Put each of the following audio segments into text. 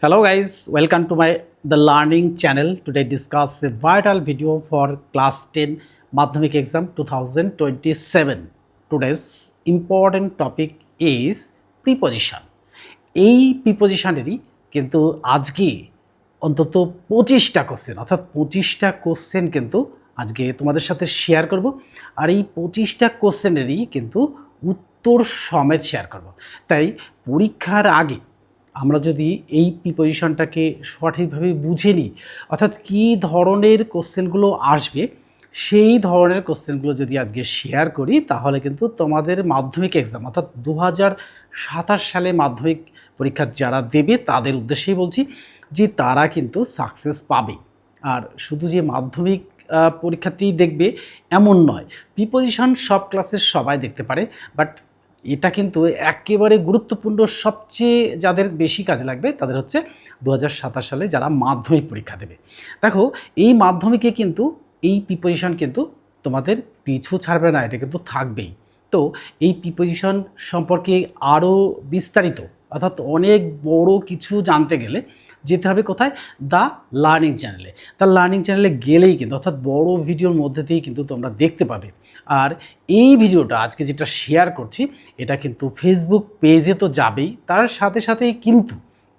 Hello guys, welcome to my the learning channel. Today discuss a vital video for class 10 Madhyamik exam 2027. Today's important topic is preposition. এই প্রিপোজিশনেরই কিন্তু আজকে অন্তত 25টা question অর্থাৎ 25টা question কিন্তু আজকে তোমাদের সাথে শেয়ার করব। আর এই 25টা কোশ্চেনেরই কিন্তু উত্তর সমেত শেয়ার করব। তাই পরীক্ষার আগে আমরা যদি এই প্রিপোজিশনটাকে সঠিকভাবে বুঝে নিই, অর্থাৎ কী ধরনের কোশ্চেনগুলো আসবে সেই ধরনের কোশ্চেনগুলো যদি আজকে শেয়ার করি, তাহলে কিন্তু তোমাদের মাধ্যমিক এক্সাম অর্থাৎ 2027 সালে মাধ্যমিক পরীক্ষা যারা দেবে তাদের উদ্দেশ্যেই বলছি যে তারা কিন্তু সাকসেস পাবে। আর শুধু যে মাধ্যমিক পরীক্ষাটি দেখবে এমন নয়, প্রিপোজিশন সব ক্লাসের সবাই দেখতে পারে, বাট এটা কিন্তু একেবারে গুরুত্বপূর্ণ, সবচেয়ে যাদের বেশি কাজে লাগবে তাদের হচ্ছে 2027 সালে যারা মাধ্যমিক পরীক্ষা দেবে। দেখো, এই মাধ্যমিকে কিন্তু এই প্রিপোজিশন কিন্তু তোমাদের পিছু ছাড়বে না, এটা কিন্তু থাকবেই। তো এই প্রিপোজিশন সম্পর্কে আরও বিস্তারিত অর্থাৎ অনেক বড় কিছু জানতে গেলে যেতে হবে কোথায়? দ্য লার্নিং চ্যানেলে। দ্য লার্নিং চ্যানেলে গেলেই কিন্তু অর্থাৎ বড় ভিডিওর মধ্যে দিয়েই কিন্তু তোমরা দেখতে পাবে। আর এই ভিডিওটা আজকে যেটা শেয়ার করছি এটা কিন্তু ফেসবুক পেজে তো যাবেই, তার সাথে সাথেই কিন্তু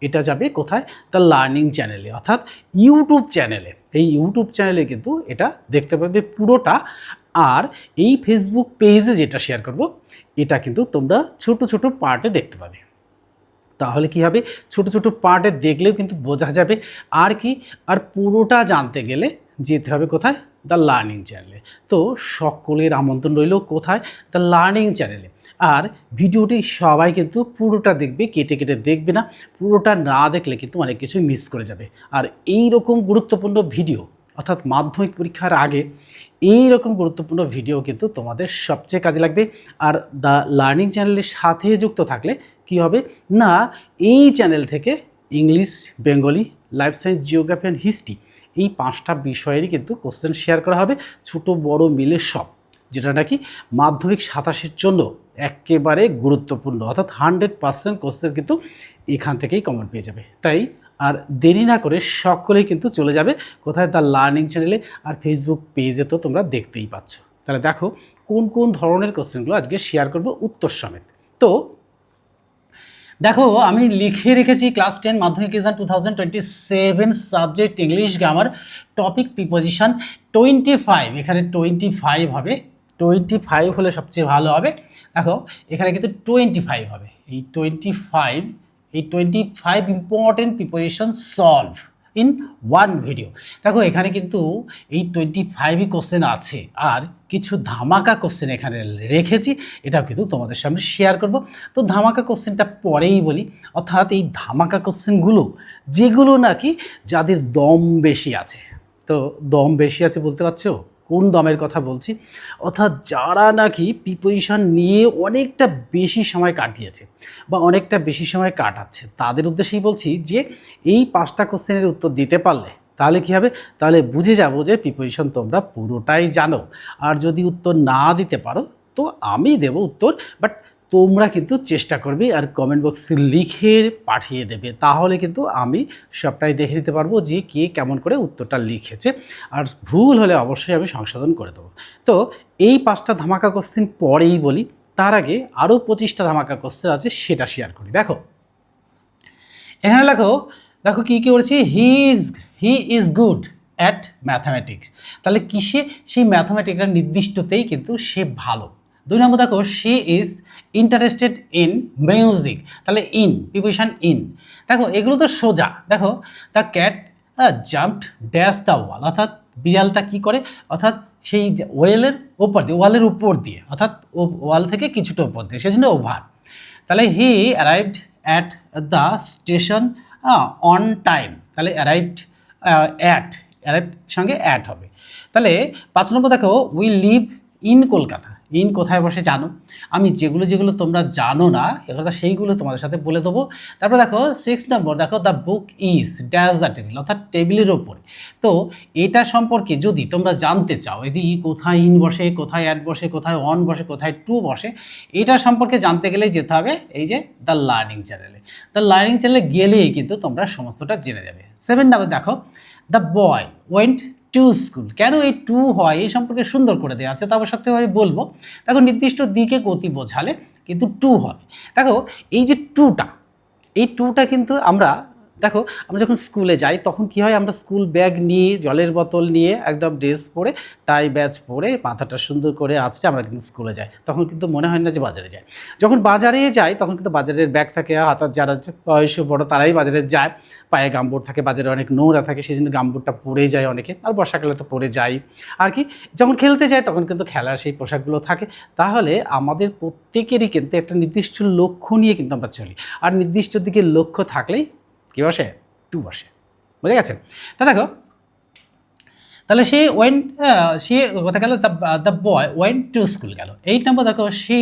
এটা যাবে কোথায়? দ্য লার্নিং চ্যানেলে, অর্থাৎ ইউটিউব চ্যানেলে। এই ইউটিউব চ্যানেলে কিন্তু এটা দেখতে পাবে পুরোটা। আর এই ফেসবুক পেজে যেটা শেয়ার করব এটা কিন্তু তোমরা ছোট ছোট পার্টে দেখতে পাবে। তাহলে কি হবে? ছোট ছোট পার্টে দেখলেও কিন্তু বোঝা যাবে। আর কি, আর পুরোটা জানতে গেলে যেতে হবে কোথায়? দ্য লার্নিং চ্যানেলে। তো সকলের আমন্ত্রণ রইল কোথায়? দ্য লার্নিং চ্যানেলে। আর ভিডিওটি সবাই কিন্তু পুরোটা দেখবে, কেটে কেটে দেখবে না। পুরোটা না দেখলে কিন্তু অনেক কিছু মিস করে যাবে। আর এই রকম গুরুত্বপূর্ণ ভিডিও অর্থাৎ মাধ্যমিক পরীক্ষার আগে এই রকম গুরুত্বপূর্ণ ভিডিও কিন্তু তোমাদের সবচেয়ে কাজে লাগবে। আর দ্য লার্নিং চ্যানেলের সাথে যুক্ত থাকলে কি হবে না, এই চ্যানেল থেকে English, Bengali, life science, geography and history এই 5টা বিষয়েরই কিন্তু কোশ্চেন শেয়ার করা হবে, ছোটো বড় মিলে সব, যেটা নাকি মাধ্যমিক 27-এর জন্য একেবারে গুরুত্বপূর্ণ। অর্থাৎ 100% কোশ্চেন কিন্তু এখান থেকেই কমন পেয়ে যাবে। তাই আর দেরি না করে সকলেই কিন্তু চলে যাবে কোথায়? দ্য লার্নিং চ্যানেলে। আর ফেসবুক পেজে তো তোমরা দেখতেই পাচ্ছ। তাহলে দেখো কোন কোন ধরনের কোশ্চেনগুলো আজকে শেয়ার করব উত্তর সমেত। তো দেখো, আমি লিখে রেখেছি ক্লাস 10 মাধ্যমিক exam 2027 subject English grammar, topic preposition 25। এখানে 25 হবে, 25 হলে সবচেয়ে ভালো হবে। দেখো এখানে কিন্তু 25 হবে। এই 25 important preposition solve in one video. দেখো এখানে কিন্তু এই 25ই কোশ্চেন আছে, আর কিছু ধামাকা কোশ্চেন এখানে রেখেছি, এটাও কিন্তু তোমাদের সামনে শেয়ার করব। তো ধামাকা কোশ্চেনটা পরেই বলি, অর্থাৎ এই ধামাকা কোশ্চেনগুলো যেগুলো নাকি যাদের দম বেশি আছে। তো দম বেশি আছে বলতে পারছো কোন দমের কথা বলছি? অর্থাৎ যারা নাকি প্রিপোজিশন নিয়ে অনেকটা বেশি সময় কাটিয়েছে বা অনেকটা বেশি সময় কাটাচ্ছে, তাদের উদ্দেশ্যেই বলছি যে এই 5টা কোশ্চেনের উত্তর দিতে পারলে তাহলে কি হবে? তাহলে বুঝে যাবো যে প্রিপোজিশন তোমরা পুরোটাই জানো। আর যদি উত্তর না দিতে পারো তো আমি দেব উত্তর, বাট তোমরা কিন্তু চেষ্টা করবে আর কমেন্ট বক্সে লিখে পাঠিয়ে দেবে, তাহলে কিন্তু আমি সবটাই দেখে নিতে পারবো যে কে কেমন করে উত্তরটা লিখেছে। আর ভুল হলে অবশ্যই আমি সংশোধন করে দেবো। তো এই 5টা ধামাকা কোশ্চেন পরেই বলি, তার আগে আরও 25টা ধামাকা কোশ্চেন আছে, সেটা শেয়ার করি। দেখো এখানে দেখো দেখো কী কী করেছি? He is good at mathematics. তাহলে কিসে? সেই ম্যাথামেটিক্যাল নির্দিষ্টতেই কিন্তু সে ভালো। 2 নম্বর দেখো, she is interested in music. তাহলে ইন, প্রিপোজিশন ইন। দেখো এগুলো তো সোজা। দেখো the cat jumped dash the wall, অর্থাৎ বিড়ালটা কী করে? অর্থাৎ সেই ওয়েলের ওপর দিয়ে, ওয়ালের উপর দিয়ে, অর্থাৎ ওয়াল থেকে কিছুটা উপর দিয়ে, সেজন্য ওভার। তাহলে হি arrived at the station on time. তাহলে অ্যারাইভড সঙ্গে অ্যাট হবে। তাহলে 5 নম্বর দেখো, we live in Kolkata. In কোথায় বসে জানো, আমি যেগুলো যেগুলো তোমরা জানো না এগুলো সেইগুলো তোমাদের সাথে বলে দেবো। তারপর দেখো 6 নম্বর, দেখো the book is dash the table, অর্থাৎ টেবিলের ওপরে। তো এটা সম্পর্কে যদি তোমরা জানতে চাও, এই যে কোথায় ইন বসে, কোথায় অ্যাট বসে, কোথায় অন বসে, কোথায় টু বসে, এটা সম্পর্কে জানতে গেলেই যেতে হবে এই যে দ্য লার্নিং চ্যানেলে। দ্য লার্নিং চ্যানেলে গেলেই কিন্তু তোমরা সমস্তটা জেনে যাবে। 7 নম্বর দেখো the boy went to school. কেন এই টু হয় এই সম্পর্কে সুন্দর করে দেওয়া আছে, তবে সত্যিভাবে বলবো। দেখো নির্দিষ্ট দিকে গতি বোঝালে কিন্তু টু হবে। দেখো এই যে টুটা, এই টুটা কিন্তু আমরা দেখো আমরা যখন স্কুলে যাই তখন কি হয়, আমরা স্কুল ব্যাগ নিয়ে, জলের বোতল নিয়ে, একদম ড্রেস পরে, টাই ব্যাচ পরে, মাথাটা সুন্দর করে আঁচড়ে আমরা কিন্তু স্কুলে যাই। তখন কিন্তু মনে হয় না যে বাজারে যাই। যখন বাজারে যাই তখন কিন্তু বাজারের ব্যাগ থাকে, হাতার যারা বয়স বড় তারাই বাজারে যায়, পায়ে গামবুট থাকে, বাজারে অনেক নোংরা থাকে, সেই জন্য গামবুটটা পরে যায় অনেকে, আর বর্ষাকালে তো পরে যাই আর কি। যখন খেলতে যায় তখন কিন্তু খেলার সেই পোশাকগুলো থাকে। তাহলে আমাদের প্রত্যেকেরই কিন্তু একটা নির্দিষ্ট লক্ষ্য নিয়ে কিন্তু আমরা চলি, আর নির্দিষ্ট দিকে লক্ষ্য থাকলেই কি বসে, টু বসে। বুঝে গেছে? তা দেখো তাহলে সে কথা গেল the boy went to school গেল। 8 নম্বর দেখো she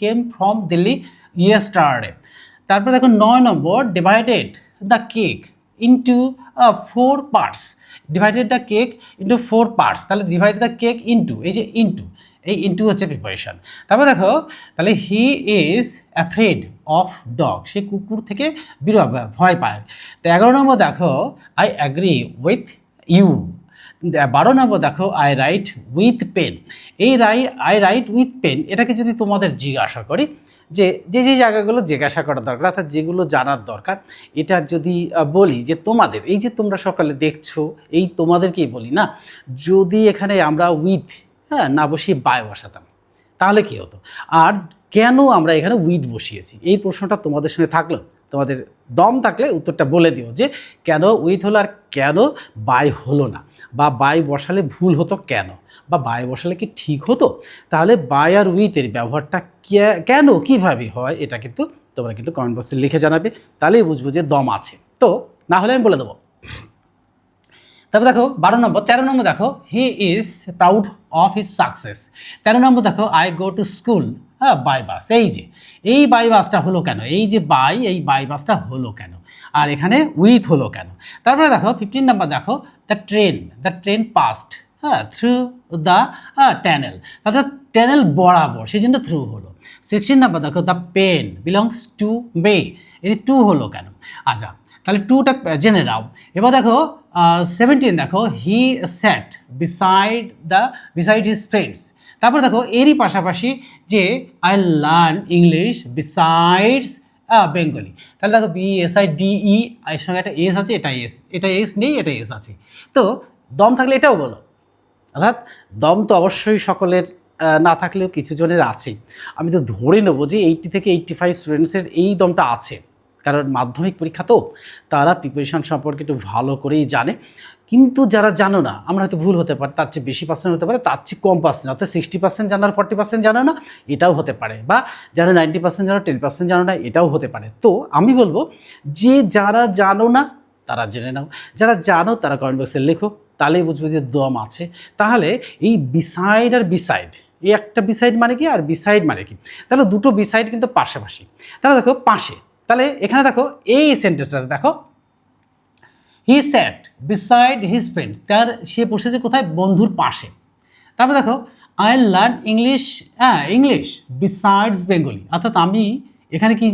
came from Delhi yesterday. তারপর দেখো 9 number divided the cake into 4 parts. Divided the cake into 4 parts, তাহলে ডিভাইড দ্য কেক ইন্টু, এই যে ইন্টু, এই ইন্টু হচ্ছে প্রিপারেশন। তারপর দেখো তাহলে he is afraid of dog, সে কুকুর থেকে ভয় পায়। তো 11 নম্বর দেখো I agree with you. 12 number দেখো আই রাইট উইথ পেন। এই আই রাইট উইথ পেন এটাকে যদি তোমাদের জিজ্ঞাসা করি, যে যে যে জায়গাগুলো জিজ্ঞাসা করা দরকার, অর্থাৎ যেগুলো জানার দরকার, এটা যদি বলি যে তোমাদের এই যে তোমরা সকালে দেখছো, এই তোমাদেরকেই বলি না, যদি এখানে আমরা উইথ না বসিয়ে বাই বসাতাম তাহলে কী হতো, আর কেন আমরা এখানে উইথ বসিয়েছি, এই প্রশ্নটা তোমাদের সঙ্গে থাকলো, তোমাদের দম থাকলে উত্তরটা বলে দিও যে কেন উইথ হলো আর কেন বাই হলো না, বা বাই বসালে ভুল হতো কেন, বা বাই বসালে কি ঠিক হতো। তাহলে বাই আর উইথের ব্যবহারটা কেন কীভাবে হয় এটা কিন্তু তোমরা কিন্তু কমেন্ট বক্সে লিখে জানাবে, তাহলেই বুঝবো যে দম আছে। তো না হলে আমি বলে দেবো। তারপর দেখো 13 নম্বর দেখো he is proud of his success. 13 নম্বর দেখো I go to school by bus. এই বাই বাসটা হলো কেন, এই যে এই বাই বাসটা হলো কেন, আর এখানে উইথ হলো কেন। তারপরে দেখো 15 নম্বর দেখো the train past through the tunnel, অর্থাৎ টানেল বরাবর, সেই জন্য থ্রু হলো। 16 নম্বর দেখো দ্য পেন বিলংস টু মে, এই টু হলো কেন। আচ্ছা তাহলে টুটা জেনে নাও। এবার দেখো 17 দেখো হি স্যাট বিসাইড হিজ ফ্রেন্ডস। তারপর দেখো এরই পাশাপাশি যে I learn English besides Bengali. তাহলে দেখো BSIDE, এর সঙ্গে একটা এস আছে, এটা এস নেই, এটা এস আছে। তো দম থাকলে এটাও বলো, অর্থাৎ দম তো অবশ্যই সকলের না থাকলেও কিছু জনের আছেই। আমি তো ধরে নেবো যে 80 থেকে 85 স্টুডেন্টসের এই দমটা আছে, কারণ মাধ্যমিক পরীক্ষা তো তারা প্রিপারেশান সম্পর্কে একটু ভালো করেই জানে। কিন্তু যারা জানো না, আমরা হয়তো ভুল হতে পারে, তার চেয়ে বেশি পার্সেন্ট হতে পারে, তার চেয়ে কম পার্সেন্ট, অর্থাৎ 60% জানো আর 40% জানো না, এটাও হতে পারে, বা যারা 90% জানো 10% জানো না, এটাও হতে পারে। তো আমি বলবো যে যারা জানো না তারা জেনে নাও, যারা জানো তারা কমেন্ট বক্সে লেখো, তাহলেই বুঝবো যে দম আছে। তাহলে এই বিসাইড আর বিসাইড, এই একটা বিসাইড মানে কি আর বিসাইড মানে কি, তাহলে দুটো বিসাইড কিন্তু পাশাপাশি। তাহলে দেখো পাশে, তাহলে এখানে দেখো এই সেন্টেন্সটাতে দেখো হি স্যাট বিসাইড হিজ ফ্রেন্ডস, সে বসেছে কোথায়, বন্ধুর পাশে। তারপর দেখো I learn English besides Bengali, অর্থাৎ আমি এখানে কি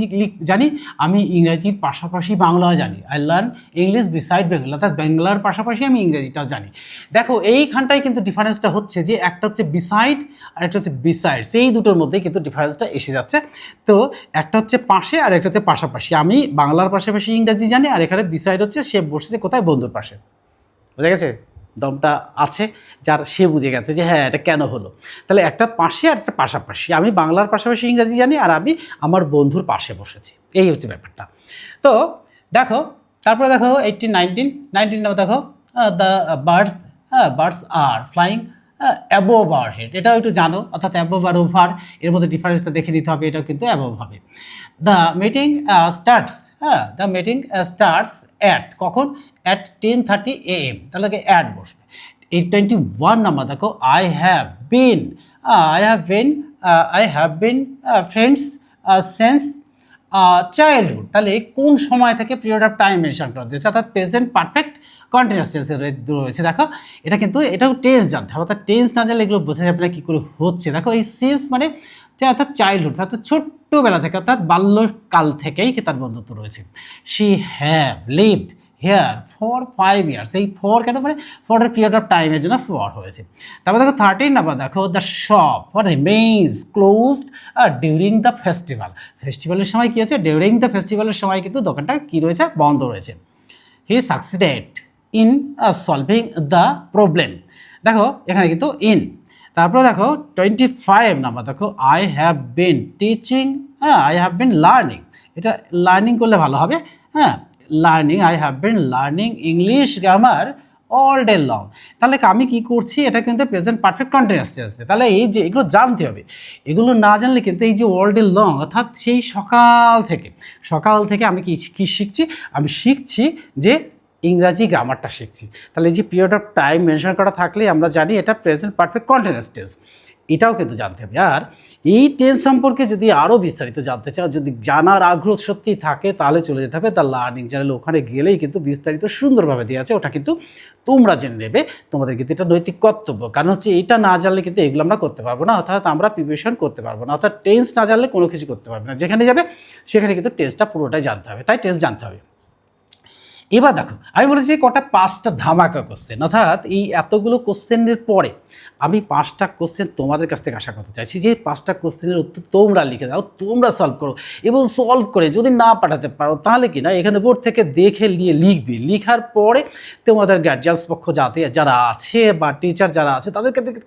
জানি, আমি ইংরেজির পাশাপাশি বাংলা জানি। I learn English beside Bengali, অর্থাৎ বাংলার পাশাপাশি আমি ইংরেজিটা জানি। দেখো এইখানটায় কিন্তু ডিফারেন্সটা হচ্ছে যে একটা হচ্ছে বিসাইড আর একটা হচ্ছে বিসাইড, সেই দুটোর মধ্যেই কিন্তু ডিফারেন্সটা এসে যাচ্ছে। তো একটা হচ্ছে পাশে আর একটা হচ্ছে পাশাপাশি, আমি বাংলার পাশাপাশি ইংরেজি জানি, আর এখানে বিসাইড হচ্ছে সে বসেছে কোথায়, বন্ধুর পাশে। বুঝা গেছে? দমটা আছে যার, সে বুঝে গেছে যে হ্যাঁ এটা কেন হলো। তাহলে একটা পাশে আর একটা পাশাপাশি, আমি বাংলার পাশাপাশি ইংরেজি জানি, আর আমি আমার বন্ধুর পাশে বসেছি, এই হচ্ছে ব্যাপারটা। তো দেখো তারপরে দেখো 19 নাও দেখো the birds are flying above our head, এটাও একটু জানো, অর্থাৎ অ্যাবোভ আর ওভার এর মধ্যে ডিফারেন্সটা দেখে নিতে হবে, এটাও কিন্তু অ্যাবোভ হবে। দ্য মিটিং স্টার্টস অ্যাট, কখন, অ্যাট 10:30 AM, তাহলে অ্যাট বসবে। 21 নাম্বার দেখো I have been I have been friends since childhood. তাহলে কোন সময় থেকে পিরিয়ড অফ টাইম মেনশন করা হয়েছে, অর্থাৎ প্রেজেন্ট পারফেক্ট কন্টিনিউয়াস টেন্সে রয়েছে। দেখো এটা কিন্তু এটাও টেন্স জানতে হবে, অর্থাৎ টেন্স না জানলে এগুলো বোঝা যাবে না কী করে হচ্ছে। দেখো এই সিন্স মানে অর্থাৎ চাইল্ডহুড, অর্থাৎ ছোট্টবেলা থেকে, অর্থাৎ বাল্যকাল থেকেই তার বন্ধুত্ব রয়েছে। She have lived here for 5 years। এই ফর কেন, মানে ফর এর পিরিয়ড অফ টাইমের জন্য ফর হয়েছে। তারপর দেখো 13 নাম্বার, দেখো the shop remains closed during the festival. ফেস্টিভ্যালের সময় কী হচ্ছে, ডিউরিং দ্য ফেস্টিভ্যালের সময় কিন্তু দোকানটা কী রয়েছে, বন্ধ রয়েছে। হি succeeded in solving the problem. দেখো এখানে কিন্তু ইন। তারপরে দেখো 25 নাম্বার, দেখো I have been teaching, I have been learning. এটা লার্নিং করলে ভালো হবে, learning, I have been learning English grammar all day long. তাহলে আমি কি করছি, এটা কিন্তু প্রেজেন্ট পারফেক্ট কন্টিনিউয়াস টেন্সে। তাহলে এই যে এগুলো জানতে হবে, এগুলো না জানলে কিন্তু এই যে অল ডে লং, অর্থাৎ সেই সকাল থেকে আমি কি শিখছি, আমি শিখছি যে ইংরাজি গ্রামারটা শিখছি। তাহলে এই যে পিরিয়ড অফ টাইম মেনশন করা থাকলে আমরা জানি এটা প্রেজেন্ট পারফেক্ট কন্টিনিউয়াস টেন্স, এটাও কিন্তু জানতে হবে। আর এই টেন্স সম্পর্কে যদি আরও বিস্তারিত জানতে চাও, যদি জানার আগ্রহ সত্যি থাকে, তাহলে চলে যেতে হবে দ্য লার্নিং চ্যানেল। ওখানে গেলেই কিন্তু বিস্তারিত সুন্দরভাবে দেওয়া আছে, ওটা কিন্তু তোমরা জেনে নেবে। তোমাদের কিন্তু এটা নৈতিক কর্তব্য, কারণ হচ্ছে এটা না জানলে কিন্তু এগুলো আমরা করতে পারবো না, অর্থাৎ আমরা প্রিপারেশন করতে পারবো না, অর্থাৎ টেন্স না জানলে কোনো কিছু করতে পারবে না। যেখানে যাবে সেখানে কিন্তু টেন্সটা পুরোটাই জানতে হবে, তাই টেন্স জানতে হবে। এবার দেখো আমি বলেছি কটা 5টা ধামাকা কোশ্চেন, অর্থাৎ এই এতগুলো কোশ্চেনের পরে আমি 5টা কোশ্চেন তোমাদের কাছ থেকে আশা করতে চাইছি যে 5টা কোশ্চেনের উত্তর তোমরা লিখে দাও, তোমরা সলভ করো, এবং সলভ করে যদি না পাঠাতে পারো তাহলে কি না এখানে বোর্ড থেকে দেখে নিয়ে লিখবে। লিখার পরে তোমাদের গার্জিয়ান্স পক্ষ যারা আছে বা টিচার যারা আছে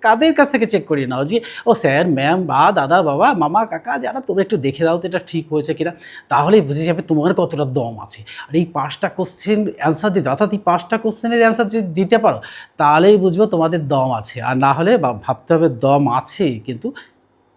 কাদের কাছ থেকে চেক করিয়ে নাও যে ও স্যার ম্যাম বা দাদা বাবা মামা কাকা যারা, তোমরা একটু দেখে দাও তো এটা ঠিক হয়েছে কিনা, তাহলেই বুঝে যাবে তোমার কতটা দম আছে। আর এই 5টা কোশ্চেন অ্যান্সার দিতে, অর্থাৎ এই 5টা কোশ্চেনের অ্যান্সার যদি দিতে পারো তাহলেই বুঝবো তোমাদের দম আছে। আর না হলে ভাবতে হবে দম আছে কিন্তু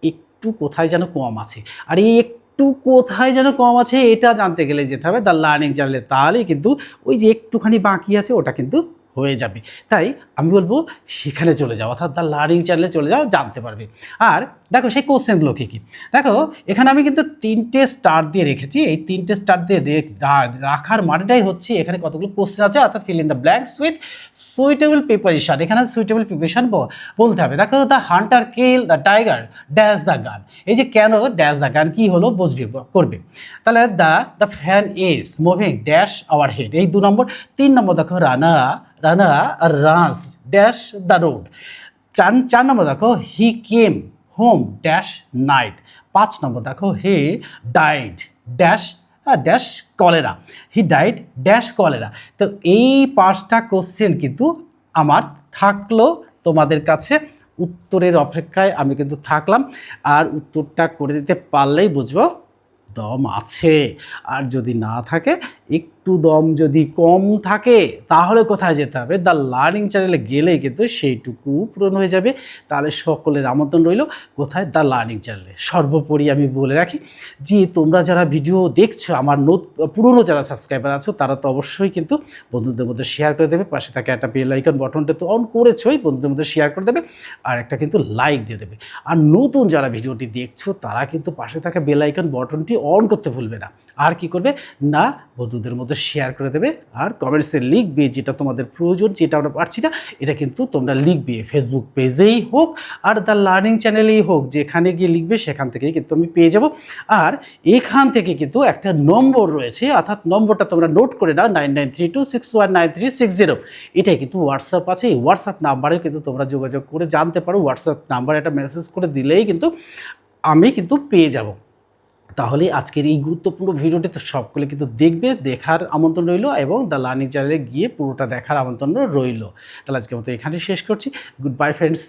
একটু কোথায় যেন কম আছে। আর এই একটু কোথায় যেন কম আছে এটা জানতে গেলে যেতে হবে দ্য লার্নিং চ্যানেলে, তাহলেই কিন্তু ওই যে একটুখানি বাকি আছে ওটা কিন্তু হয়ে যাবে। তাই আমি বলবো সেখানে চলে যাও, অর্থাৎ দ্য লার্নিং চ্যানেলে চলে যাও, জানতে পারবে। আর দেখো সেই কোশ্চেনগুলো কী কী, দেখো এখানে আমি কিন্তু 3টে স্টার দিয়ে রেখেছি। এই 3টে স্টার দিয়ে রাখার মানেটাই হচ্ছে এখানে কতগুলো কোশ্চেন আছে, অর্থাৎ fill in the blanks with suitable preparation. এখানে সুইটেবল প্রিপারেশন বলতে হবে। দেখো the Hunter kill the tiger dash the gun. এই যে কেন ড্যাশ দ্য গান কী হলো বুঝবে করবে। তাহলে the fan is moving dash our head, এই 2 নম্বর। 3 নম্বর দেখো Rana runs dash the road. 4 নম্বর দেখো হি কেম হোম ড্যাশ নাইট। 5 নম্বর দেখো he died dash dash cholera, he died dash cholera. তো এই 5টা কোশ্চেন কিন্তু আমার থাকলো তোমাদের কাছে, উত্তরের অপেক্ষায় আমি কিন্তু থাকলাম। আর উত্তরটা করে দিতে পারলেই বুঝবো দম আছে। আর যদি না থাকে, একটু দম যদি কম থাকে, তাহলে কোথায় যেতে হবে, দ্য লার্নিং চ্যানেলে গেলেই কিন্তু সেইটুকু পূরণ হয়ে যাবে। তাহলে সকলের আমন্ত্রণ রইল কোথায়, দ্য লার্নিং চ্যানেলে। সর্বোপরি আমি বলে রাখি যে তোমরা যারা ভিডিও দেখছো, আমার পুরনো যারা সাবস্ক্রাইবার আছো তারা তো অবশ্যই কিন্তু বন্ধুদের মধ্যে শেয়ার করে দেবে। পাশে থাকে একটা বেল আইকন বটনটা তো অন করেছোই, বন্ধুদের মধ্যে শেয়ার করে দেবে, আর একটা কিন্তু লাইক দিয়ে দেবে। আর নতুন যারা ভিডিওটি দেখছো তারা কিন্তু পাশে থাকা বেল আইকন বটনটি অন করতে ভুলবে না। আর কি করবে না, বন্ধুদের মধ্যে শেয়ার করে দেবে, আর কমেন্টসে লিখবে যেটা তোমাদের প্রয়োজন, যেটা আমরা পারছি না এটা কিন্তু তোমরা লিখবে। ফেসবুক পেজেই হোক আর দ্য লার্নিং চ্যানেলেই হোক, যেখানে গিয়ে লিখবে সেখান থেকেই কিন্তু আমি পেয়ে যাব। আর এখান থেকে কিন্তু একটা নম্বর রয়েছে, অর্থাৎ নম্বরটা তোমরা নোট করে নাও 9932619360। এটাই কিন্তু হোয়াটসঅ্যাপ আছে। এই হোয়াটসঅ্যাপ নাম্বারেও কিন্তু তোমরা যোগাযোগ করে জানতে পারো। হোয়াটসঅ্যাপ নাম্বারে একটা মেসেজ করে দিলেই কিন্তু আমি কিন্তু পেয়ে যাব। তাহলে আজকের এই গুরুত্বপূর্ণ ভিডিওটি তো সকলে কিন্তু দেখবে, দেখার আমন্ত্রণ রইল, এবং দ্য লার্নিং চ্যানেলে গিয়ে পুরোটা দেখার আমন্ত্রণ রইল। তাহলে আজকের মতো এখানে শেষ করছি। Good bye friends.